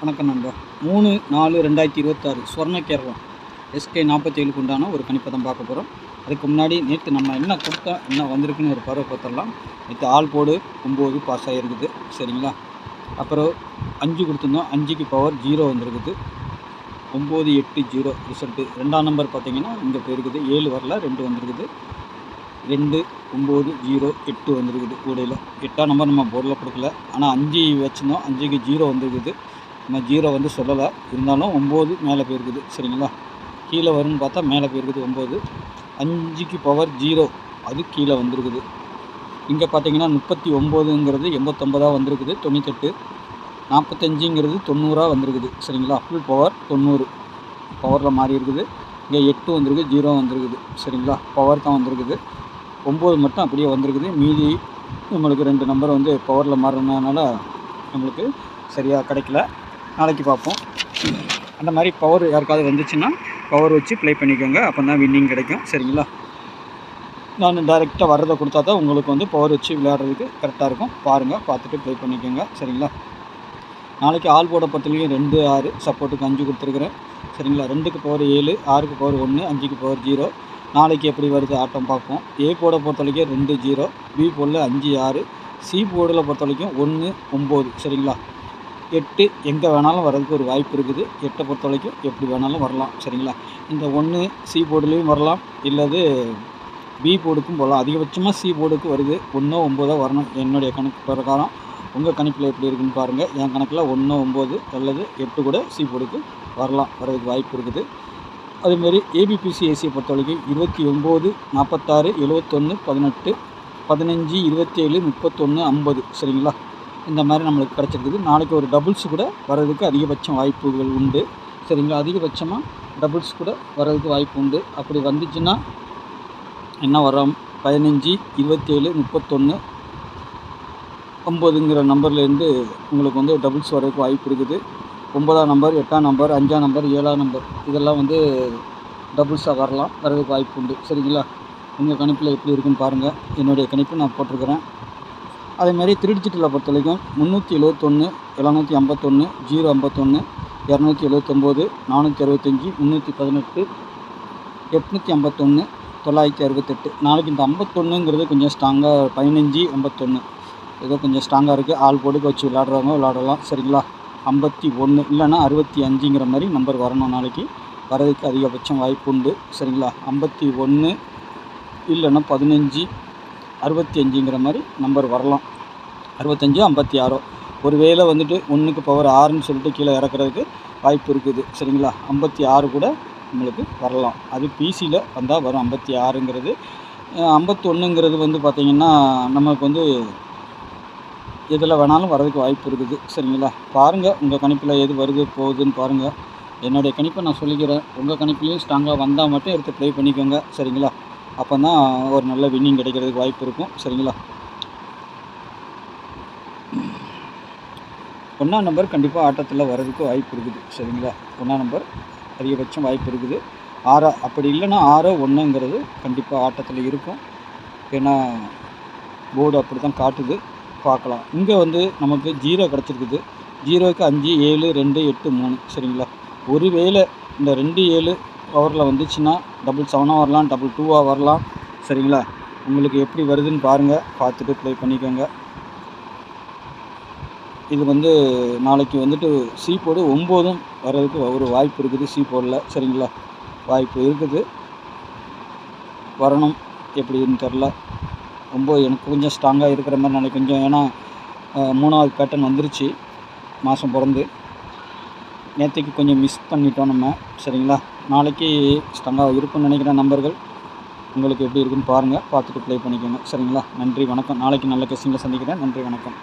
வணக்கம் நண்பா. 3/4/2026 ஸ்வர்ண கேரளம் SK 47க்கு உண்டான ஒரு கணிப்பை தான் பார்க்க போகிறோம். அதுக்கு முன்னாடி நேற்று நம்ம என்ன கொடுத்தோம், என்ன வந்திருக்குன்னு ஒரு பார்வை பார்த்துடலாம். நேற்று ஆல் போர்டு 9 பாஸ் ஆகிருக்குது, சரிங்களா. அப்புறம் 5 கொடுத்துருந்தோம், 5க்கு பவர் 0 வந்திருக்குது. 980 ரிசல்ட்டு. 2ஆம் நம்பர் பார்த்தீங்கன்னா இங்கே போயிருக்குது, 7 வரல, 2 வந்திருக்குது. 29008 வந்திருக்குது கூடையில். 8ஆம் நம்பர் நம்ம போர்டில் கொடுக்கல, ஆனால் 5 வச்சுருந்தோம், 5க்கு 0 வந்திருக்குது. நம்ம 0 வந்து சொல்லலை, இருந்தாலும் 9 மேலே போயிருக்குது, சரிங்களா. கீழே வரும்னு பார்த்தா மேலே போயிருக்குது 9. 5க்கு பவர் 0 அது கீழே வந்திருக்குது. இங்கே பார்த்தீங்கன்னா 39ங்கிறது 89 வந்திருக்குது, 98. 45ங்கிறது 90 வந்திருக்குது, சரிங்களா. ஃபுல் பவர் 90 பவரில் மாறி இருக்குது. இங்கே 8 வந்திருக்கு, 0 வந்திருக்குது, சரிங்களா. பவர் தான் வந்திருக்குது. 9 மட்டும் அப்படியே வந்திருக்குது. மீதி நம்மளுக்கு 2 நம்பர் வந்து பவரில் மாறினதுனால நம்மளுக்கு சரியாக கிடைக்கல. நாளைக்கு பார்ப்போம். அந்த மாதிரி பவர் யாருக்காவது வந்துச்சுன்னா பவர் வச்சு ப்ளே பண்ணிக்கோங்க, அப்போ தான் வின்னிங் கிடைக்கும், சரிங்களா. நான் டைரெக்டாக வர்றதை கொடுத்தா தான் உங்களுக்கு வந்து பவர் வச்சு விளையாடுறதுக்கு கரெக்டாக இருக்கும். பாருங்கள், பார்த்துட்டு ப்ளே பண்ணிக்கோங்க, சரிங்களா. நாளைக்கு ஆல் போட பொறுத்தவரைக்கும் 2, 6 சப்போர்ட்டுக்கு 5 கொடுத்துருக்குறேன், சரிங்களா. 2க்கு பவர் 7, 6க்கு பவர் 1, 5க்கு பவர் 0. நாளைக்கு எப்படி வருது ஆட்டம் பார்ப்போம். ஏ போர்டை பொறுத்த வரைக்கும் 2, 0, பி போர்டில் 5, 6, சி போர்டில் பொறுத்த வரைக்கும் 1, 9, சரிங்களா. 8 எங்கே வேணாலும் வர்றதுக்கு ஒரு வாய்ப்பு இருக்குது. 8 பொறுத்த வரைக்கும் எப்படி வேணாலும் வரலாம், சரிங்களா. இந்த 1 சி போர்டுலேயும் வரலாம், இல்லது பி போர்டுக்கும் போகலாம். அதிகபட்சமாக சி போர்டுக்கு வருது. 1, 9 வரணும் என்னுடைய கணக்கு பிரகாரம். உங்கள் கணிப்பில் எப்படி இருக்குன்னு பாருங்கள். என் கணக்கில் 1, 9 அல்லது 8 கூட சி போர்டுக்கு வர்றதுக்கு வாய்ப்பு இருக்குது. அதுமாரி ஏபிபிசி ஏசியை பொறுத்த வரைக்கும் 29, 46, 71, 18, 15, 27, 31, 50, சரிங்களா. இந்த மாதிரி நம்மளுக்கு கிடச்சிருக்குது. நாளைக்கு ஒரு டபுள்ஸ் கூட வர்றதுக்கு அதிகபட்சம் வாய்ப்புகள் உண்டு, சரிங்களா. அதிகபட்சமாக டபுள்ஸ் கூட வர்றதுக்கு வாய்ப்பு உண்டு. அப்படி வந்துச்சுன்னா என்ன வரோம், 15, 27, 31, 9ங்கிற நம்பர்லேருந்து உங்களுக்கு வந்து டபுள்ஸ் வர்றதுக்கு வாய்ப்பு இருக்குது. 9ஆம் நம்பர், 8ஆம் நம்பர், 5ஆம் நம்பர், 7ஆம் நம்பர் இதெல்லாம் வந்து டபுள்ஸாக வர்றதுக்கு வாய்ப்பு உண்டு, சரிங்களா. உங்கள் கணிப்பில் எப்படி இருக்குன்னு பாருங்கள். என்னுடைய கணிப்பு நான் போட்டிருக்கிறேன். அதேமாதிரி 3 டிஜிட்டில் பொறுத்த வரைக்கும் 371, 751, 051, 279, 465, 318, 851, 968. நாளைக்கு இந்த 51ங்கிறது கொஞ்சம் ஸ்ட்ராங்காக, 15, 51 ஏதோ கொஞ்சம் ஸ்ட்ராங்காக இருக்குது. ஆள் போடுக்கு வச்சு விளையாடுறவங்க விளையாடலாம், சரிங்களா. 51 இல்லைன்னா 65ங்கிற மாதிரி நம்பர் வரணும். நாளைக்கு வர்றதுக்கு அதிகபட்சம் வாய்ப்பு உண்டு, சரிங்களா. 51 இல்லைன்னா 15, 65ங்கிற மாதிரி நம்பர் வரலாம். 65, 56 ஒருவேளை வந்துட்டு 1க்கு பவர் 6ன்னு சொல்லிட்டு கீழே இறக்குறதுக்கு வாய்ப்பு இருக்குது, சரிங்களா. 56 கூட உங்களுக்கு வரலாம். அது பிசியில் வந்தால் வரும் 56ங்கிறது. 51ங்கிறது வந்து பார்த்திங்கன்னா நமக்கு வந்து எதில் வேணாலும் வர்றதுக்கு வாய்ப்பு இருக்குது, சரிங்களா. பாருங்கள், உங்கள் கணிப்பில் எது வருது போகுதுன்னு பாருங்கள். என்னுடைய கணிப்பை நான் சொல்லிக்கிறேன். உங்கள் கணிப்புலேயும் ஸ்ட்ராங்காக வந்தால் மட்டும் எடுத்து ப்ளே பண்ணிக்கோங்க, சரிங்களா. அப்போ தான் ஒரு நல்ல வின்னிங் கிடைக்கிறதுக்கு வாய்ப்பு இருக்கும், சரிங்களா. 1ஆம் நம்பர் கண்டிப்பாக ஆட்டத்தில் வர்றதுக்கு வாய்ப்பு இருக்குது, சரிங்களா. 1ஆம் நம்பர் அதிகபட்சம் வாய்ப்பு இருக்குது. 6 அப்படி இல்லைன்னா 6, 1ங்கிறது கண்டிப்பாக ஆட்டத்தில் இருக்கும். ஏன்னா போர்டு அப்படி தான் காட்டுது, பார்க்கலாம். இங்கே வந்து நமக்கு 0 கிடச்சிருக்குது. 0க்கு 5, 7, 2, 8, 3, சரிங்களா. ஒருவேளை இந்த 2, 7 பவரில் வந்துச்சுன்னா டபுள் 7 வரலாம், டபுள் 2 வரலாம், சரிங்களா. உங்களுக்கு எப்படி வருதுன்னு பாருங்கள், பார்த்துட்டு ப்ளே பண்ணிக்கோங்க. இது வந்து நாளைக்கு வந்துட்டு சி போர்டு 9 வர்றதுக்கு ஒரு வாய்ப்பு இருக்குது. சி போர்டில், சரிங்களா, வாய்ப்பு இருக்குது, வரணும். எப்படின்னு தெரில. 9 எனக்கு கொஞ்சம் ஸ்ட்ராங்காக இருக்கிற மாதிரி நாளைக்கு கொஞ்சம். ஏன்னா 3வது பேட்டர்ன் வந்துருச்சு மாதம் பிறந்து. நேற்றுக்கு கொஞ்சம் மிஸ் பண்ணிட்டோம் நம்ம, சரிங்களா. நாளைக்கு ஸ்ட்ராங்காக இருக்குன்னு நினைக்கிற நம்பர்கள் உங்களுக்கு எப்படி இருக்குன்னு பாருங்கள், பார்த்துட்டு ப்ளே பண்ணிக்கோங்க, சரிங்களா. நன்றி, வணக்கம். நாளைக்கு நல்ல கெஸ்டிங்கில் சந்திக்கிறேன். நன்றி, வணக்கம்.